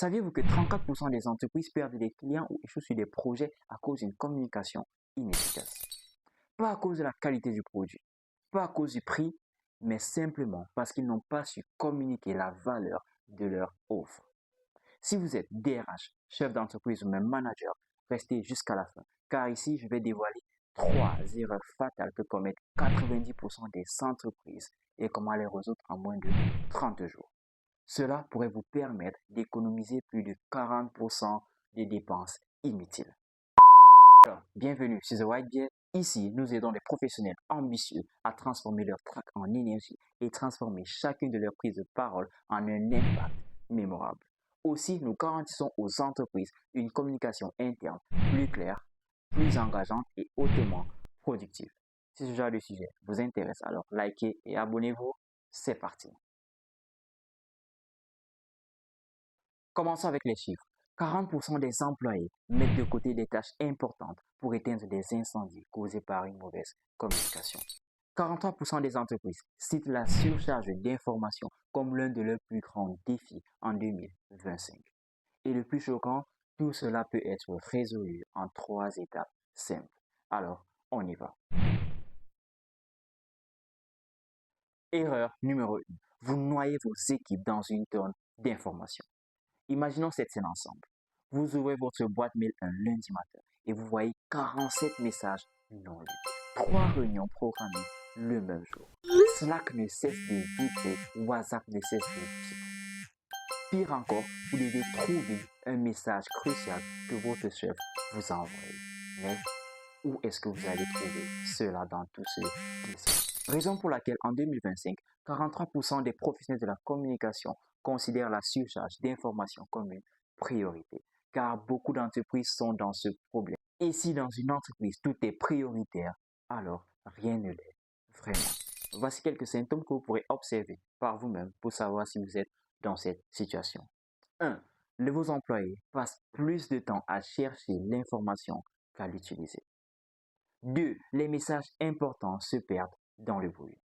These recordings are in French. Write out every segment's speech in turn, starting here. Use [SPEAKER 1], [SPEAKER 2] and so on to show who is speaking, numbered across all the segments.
[SPEAKER 1] Saviez-vous que 34% des entreprises perdent des clients ou échouent sur des projets à cause d'une communication inefficace? Pas à cause de la qualité du produit, pas à cause du prix, mais simplement parce qu'ils n'ont pas su communiquer la valeur de leur offre. Si vous êtes DRH, chef d'entreprise ou même manager, restez jusqu'à la fin, car ici, je vais dévoiler 3 erreurs fatales que commettent 90% des entreprises et comment les résoudre en moins de 30 jours. Cela pourrait vous permettre d'économiser plus de 40% des dépenses inutiles. Alors, bienvenue sur The White Beard. Ici, nous aidons les professionnels ambitieux à transformer leur trac en énergie et transformer chacune de leurs prises de parole en un impact mémorable. Aussi, nous garantissons aux entreprises une communication interne plus claire, plus engageante et hautement productive. Si ce genre de sujet vous intéresse, alors likez et abonnez-vous. C'est parti. Commençons avec les chiffres. 40% des employés mettent de côté des tâches importantes pour éteindre des incendies causés par une mauvaise communication. 43% des entreprises citent la surcharge d'informations comme l'un de leurs plus grands défis en 2025. Et le plus choquant, tout cela peut être résolu en 3 étapes simples. Alors, on y va. Erreur numéro 1. Vous noyez vos équipes dans une tonne d'informations. Imaginons cette scène ensemble. Vous ouvrez votre boîte mail un lundi matin et vous voyez 47 messages non lus. 3 réunions programmées le même jour. Slack ne cesse de vibrer, WhatsApp ne cesse de vibrer. Pire encore, vous devez trouver un message crucial que votre chef vous a envoyé. Mais où est-ce que vous allez trouver cela dans tout ce désordre? Raison pour laquelle en 2025, 43% des professionnels de la communication considèrent la surcharge d'informations comme une priorité, car beaucoup d'entreprises sont dans ce problème. Et si dans une entreprise tout est prioritaire, alors rien ne l'est vraiment. Voici quelques symptômes que vous pourrez observer par vous-même pour savoir si vous êtes dans cette situation. 1. Vos employés passent plus de temps à chercher l'information qu'à l'utiliser. 2. Les messages importants se perdent dans le bruit.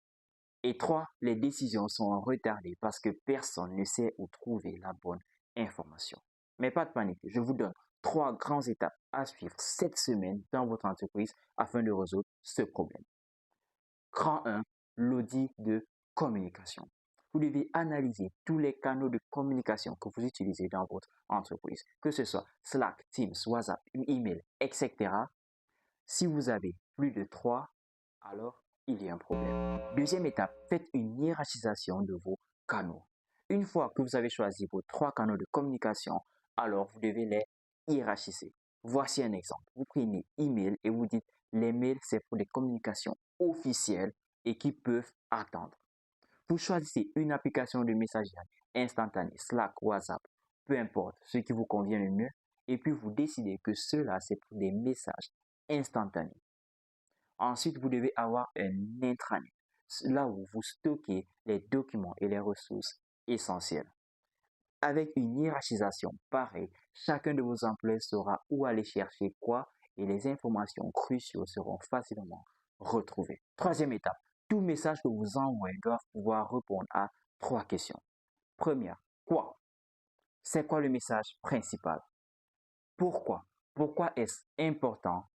[SPEAKER 1] Et 3. Les décisions sont retardées parce que personne ne sait où trouver la bonne information. Mais pas de panique, je vous donne 3 grandes étapes à suivre cette semaine dans votre entreprise afin de résoudre ce problème. Grand 1, l'audit de communication. Vous devez analyser tous les canaux de communication que vous utilisez dans votre entreprise, que ce soit Slack, Teams, WhatsApp, email, etc. Si vous avez plus de 3, alors il y a un problème. Deuxième étape, faites une hiérarchisation de vos canaux. Une fois que vous avez choisi vos 3 canaux de communication, alors vous devez les hiérarchiser. Voici un exemple. Vous prenez email et vous dites les mails, c'est pour des communications officielles et qui peuvent attendre. Vous choisissez une application de messagerie instantanée, Slack, WhatsApp, peu importe ce qui vous convient le mieux, et puis vous décidez que cela, c'est pour des messages instantanés. Ensuite, vous devez avoir un intranet, là où vous stockez les documents et les ressources essentielles. Avec une hiérarchisation pareille, chacun de vos employés saura où aller chercher quoi et les informations cruciales seront facilement retrouvées. Troisième étape, tout message que vous envoyez doit pouvoir répondre à 3 questions. Première, quoi? C'est quoi le message principal? Pourquoi? Pourquoi est-ce important?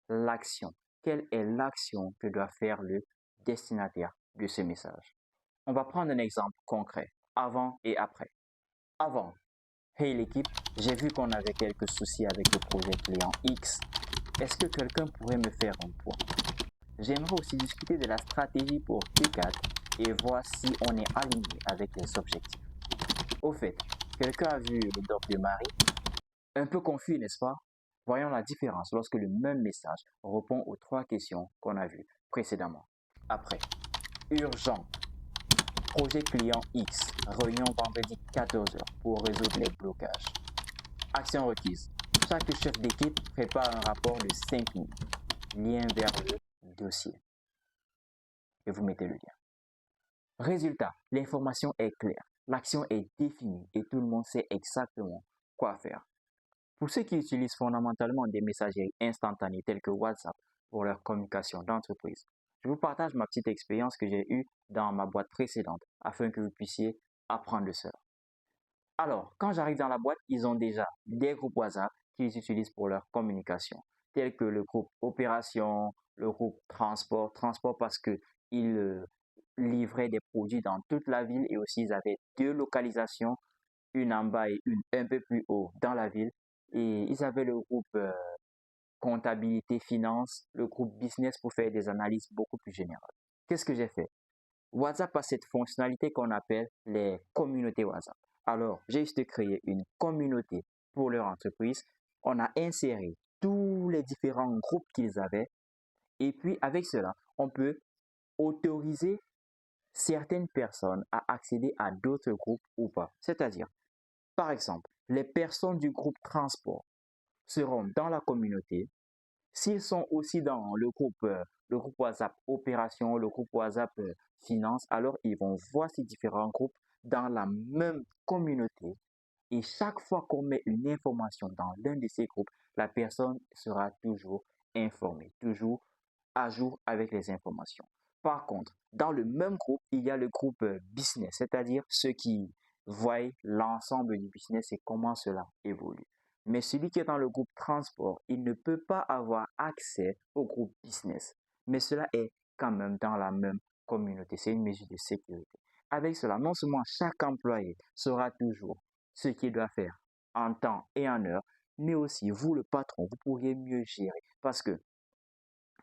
[SPEAKER 1] L'action. Quelle est l'action que doit faire le destinataire de ce message? On va prendre un exemple concret, avant et après. Avant, hey l'équipe, j'ai vu qu'on avait quelques soucis avec le projet client X. Est-ce que quelqu'un pourrait me faire un point? J'aimerais aussi discuter de la stratégie pour P4 et voir si on est aligné avec les objectifs. Au fait, quelqu'un a vu le doc de Marie? Un peu confus, n'est-ce pas? Voyons la différence lorsque le même message répond aux 3 questions qu'on a vues précédemment. Après, urgent. Projet client X, réunion vendredi 14h pour résoudre les blocages. Action requise. Chaque chef d'équipe prépare un rapport de 5 minutes. Lien vers le dossier. Et vous mettez le lien. Résultat, l'information est claire, l'action est définie et tout le monde sait exactement quoi faire. Pour ceux qui utilisent fondamentalement des messageries instantanées telles que WhatsApp pour leur communication d'entreprise, je vous partage ma petite expérience que j'ai eue dans ma boîte précédente afin que vous puissiez apprendre de cela. Alors, quand j'arrive dans la boîte, ils ont déjà des groupes WhatsApp qu'ils utilisent pour leur communication, tels que le groupe opération, le groupe transport, transport parce que ils livraient des produits dans toute la ville et aussi ils avaient deux localisations, une en bas et une un peu plus haut dans la ville. Et ils avaient le groupe comptabilité, finance, le groupe business pour faire des analyses beaucoup plus générales. Qu'est-ce que j'ai fait? WhatsApp a cette fonctionnalité qu'on appelle les communautés WhatsApp. Alors, j'ai juste créé une communauté pour leur entreprise. On a inséré tous les différents groupes qu'ils avaient. Et puis, avec cela, on peut autoriser certaines personnes à accéder à d'autres groupes ou pas. C'est-à-dire, par exemple, les personnes du groupe transport seront dans la communauté. S'ils sont aussi dans le groupe WhatsApp opération, le groupe WhatsApp finance, alors ils vont voir ces différents groupes dans la même communauté. Et chaque fois qu'on met une information dans l'un de ces groupes, la personne sera toujours informée, toujours à jour avec les informations. Par contre, dans le même groupe, il y a le groupe business, c'est-à-dire ceux qui voient l'ensemble du business et comment cela évolue. Mais celui qui est dans le groupe transport, il ne peut pas avoir accès au groupe business. Mais cela est quand même dans la même communauté. C'est une mesure de sécurité. Avec cela, non seulement chaque employé saura toujours ce qu'il doit faire en temps et en heure, mais aussi vous, le patron, vous pourriez mieux gérer. Parce que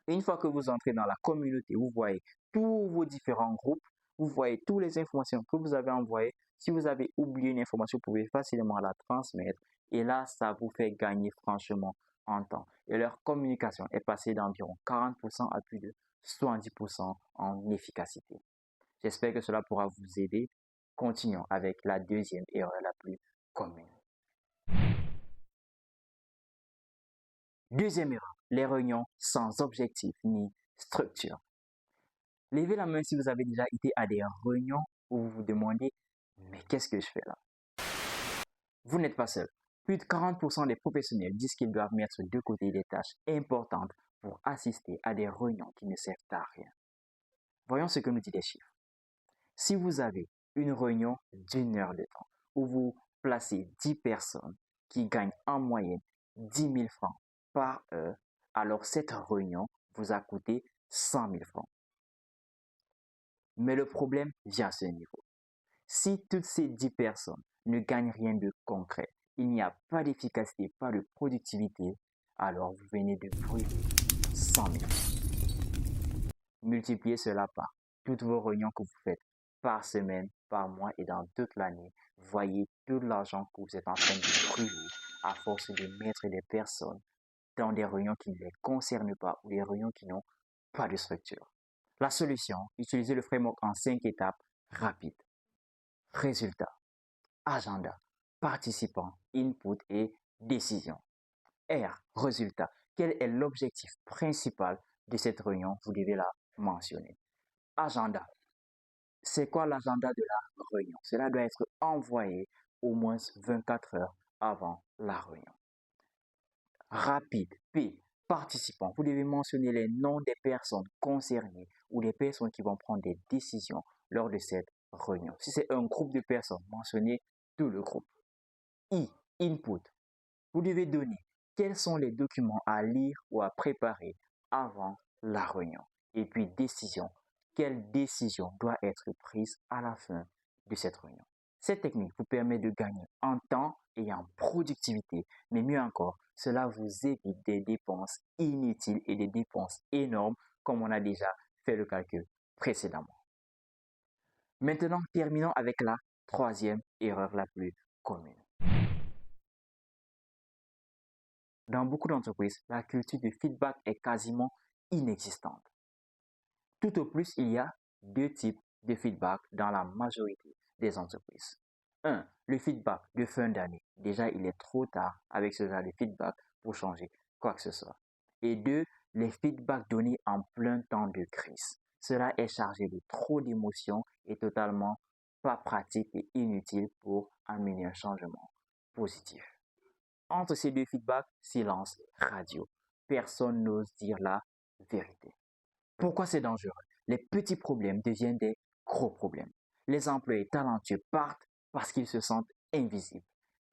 [SPEAKER 1] une fois que vous entrez dans la communauté, vous voyez tous vos différents groupes, vous voyez toutes les informations que vous avez envoyées. Si vous avez oublié une information, vous pouvez facilement la transmettre. Et là, ça vous fait gagner franchement en temps. Et leur communication est passée d'environ 40% à plus de 70% en efficacité. J'espère que cela pourra vous aider. Continuons avec la deuxième erreur la plus commune. Deuxième erreur, les réunions sans objectif ni structure. Levez la main si vous avez déjà été à des réunions où vous vous demandez, mais qu'est-ce que je fais là? Vous n'êtes pas seul. Plus de 40% des professionnels disent qu'ils doivent mettre de côté des tâches importantes pour assister à des réunions qui ne servent à rien. Voyons ce que nous disent les chiffres. Si vous avez une réunion d'1 heure de temps où vous placez 10 personnes qui gagnent en moyenne 10 000 francs par heure, alors cette réunion vous a coûté 100 000 francs. Mais le problème vient à ce niveau. Si toutes ces 10 personnes ne gagnent rien de concret, il n'y a pas d'efficacité, pas de productivité, alors vous venez de brûler 100 000 francs. Multipliez cela par toutes vos réunions que vous faites par semaine, par mois et dans toute l'année. Voyez tout l'argent que vous êtes en train de brûler à force de mettre des personnes dans des réunions qui ne les concernent pas ou des réunions qui n'ont pas de structure. La solution, utilisez le framework en 5 étapes rapides. Résultat, agenda, participants, input et décision. R, résultat. Quel est l'objectif principal de cette réunion? Vous devez la mentionner. Agenda. C'est quoi l'agenda de la réunion? Cela doit être envoyé au moins 24 heures avant la réunion. Rapide. P. Participants. Vous devez mentionner les noms des personnes concernées ou des personnes qui vont prendre des décisions lors de cette réunion. Si c'est un groupe de personnes, mentionnez tout le groupe. I. Input. Vous devez donner quels sont les documents à lire ou à préparer avant la réunion. Et puis décision. Quelle décision doit être prise à la fin de cette réunion? Cette technique vous permet de gagner en temps et en productivité, mais mieux encore, cela vous évite des dépenses inutiles et des dépenses énormes comme on a déjà fait le calcul précédemment. Maintenant, terminons avec la troisième erreur la plus commune. Dans beaucoup d'entreprises, la culture de feedback est quasiment inexistante. Tout au plus, il y a deux types de feedback dans la majorité des entreprises. Un, le feedback de fin d'année. Déjà, il est trop tard avec ce genre de feedback pour changer quoi que ce soit. Et deux, les feedbacks donnés en plein temps de crise. Cela est chargé de trop d'émotions et totalement pas pratique et inutile pour amener un changement positif. Entre ces deux feedbacks, silence radio. Personne n'ose dire la vérité. Pourquoi c'est dangereux? Les petits problèmes deviennent des gros problèmes. Les employés talentueux partent parce qu'ils se sentent invisibles.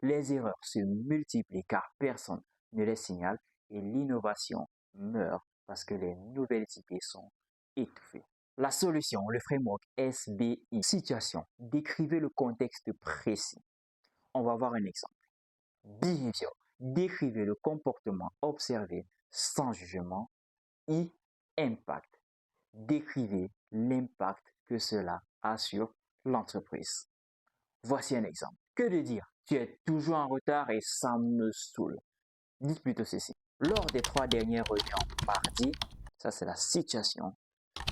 [SPEAKER 1] Les erreurs se multiplient car personne ne les signale et l'innovation meurt parce que les nouvelles idées sont étouffées. La solution, le framework SBI. Situation. Décrivez le contexte précis. On va voir un exemple. Behavior. Décrivez le comportement observé sans jugement. Impact. Décrivez l'impact que cela a sur l'entreprise. Voici un exemple. Que de dire? Tu es toujours en retard et ça me saoule. Dites plutôt ceci. Lors des 3 dernières réunions mardi, ça c'est la situation,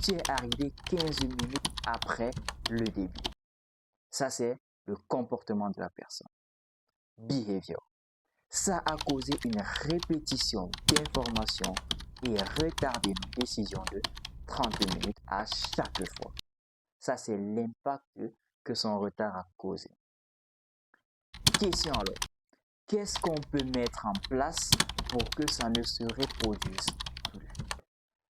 [SPEAKER 1] tu es arrivé 15 minutes après le début. Ça c'est le comportement de la personne. Behavior. Ça a causé une répétition d'informations et retardé nos décisions de 30 minutes à chaque fois. Ça, c'est l'impact que son retard a causé. Question alors, qu'est-ce qu'on peut mettre en place pour que ça ne se reproduise plus?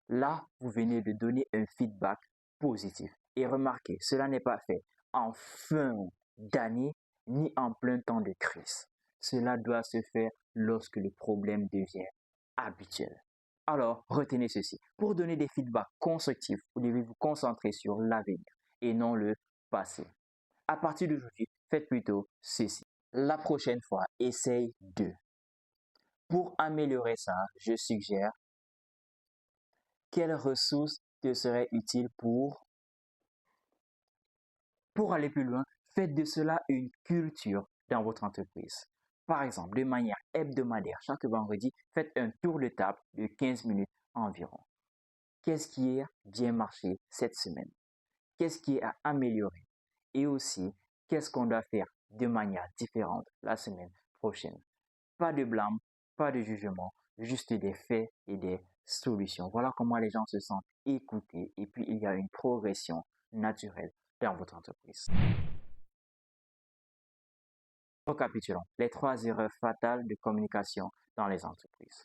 [SPEAKER 1] Là, vous venez de donner un feedback positif. Et remarquez, cela n'est pas fait en fin d'année ni en plein temps de crise. Cela doit se faire lorsque le problème devient habituel. Alors, retenez ceci. Pour donner des feedbacks constructifs, vous devez vous concentrer sur l'avenir et non le passé. À partir d'aujourd'hui, faites plutôt ceci. La prochaine fois, essaye de. Pour améliorer ça, je suggère quelles ressources te seraient utiles pour aller plus loin. Faites de cela une culture dans votre entreprise. Par exemple, de manière hebdomadaire, chaque vendredi, faites un tour de table de 15 minutes environ. Qu'est-ce qui a bien marché cette semaine? Qu'est-ce qui est à améliorer? Et aussi, qu'est-ce qu'on doit faire de manière différente la semaine prochaine? Pas de blâme, pas de jugement, juste des faits et des solutions. Voilà comment les gens se sentent écoutés et puis il y a une progression naturelle dans votre entreprise. Récapitulons les 3 erreurs fatales de communication dans les entreprises.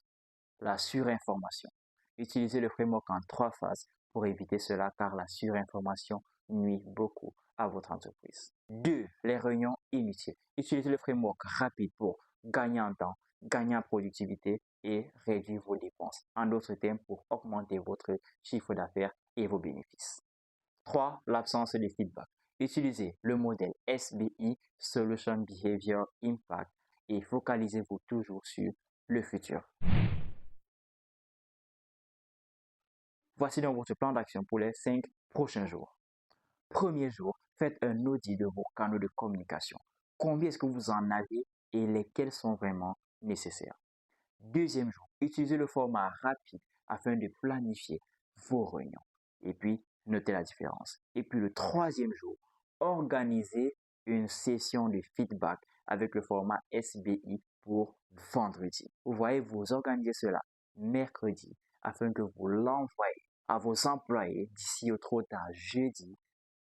[SPEAKER 1] La surinformation. Utilisez le framework en 3 phases pour éviter cela car la surinformation nuit beaucoup à votre entreprise. 2. Les réunions inutiles. Utilisez le framework rapide pour gagner en temps, gagner en productivité et réduire vos dépenses. En d'autres termes, pour augmenter votre chiffre d'affaires et vos bénéfices. 3. L'absence de feedback. Utilisez le modèle SBI, Solution Behavior Impact, et focalisez-vous toujours sur le futur. Voici donc votre plan d'action pour les 5 prochains jours. Premier jour, faites un audit de vos canaux de communication. Combien est-ce que vous en avez et lesquels sont vraiment nécessaires? Deuxième jour, utilisez le format rapide afin de planifier vos réunions. Et puis, notez la différence. Et puis le troisième jour, organisez une session de feedback avec le format SBI pour vendredi. Vous voyez, vous organisez cela mercredi afin que vous l'envoyez à vos employés d'ici au trop tard jeudi.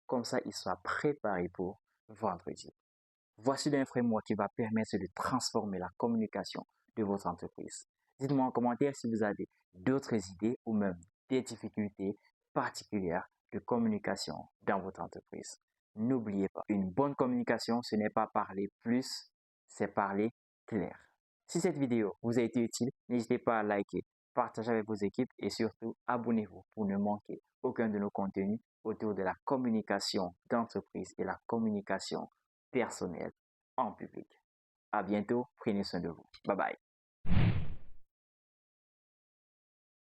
[SPEAKER 1] Comme ça, ils soient préparés pour vendredi. Voici un framework qui va permettre de transformer la communication de votre entreprise. Dites-moi en commentaire si vous avez d'autres idées ou même des difficultés particulières de communication dans votre entreprise. N'oubliez pas, une bonne communication, ce n'est pas parler plus, c'est parler clair. Si cette vidéo vous a été utile, n'hésitez pas à liker, partager avec vos équipes et surtout abonnez-vous pour ne manquer aucun de nos contenus autour de la communication d'entreprise et la communication personnelle en public. À bientôt, prenez soin de vous. Bye bye.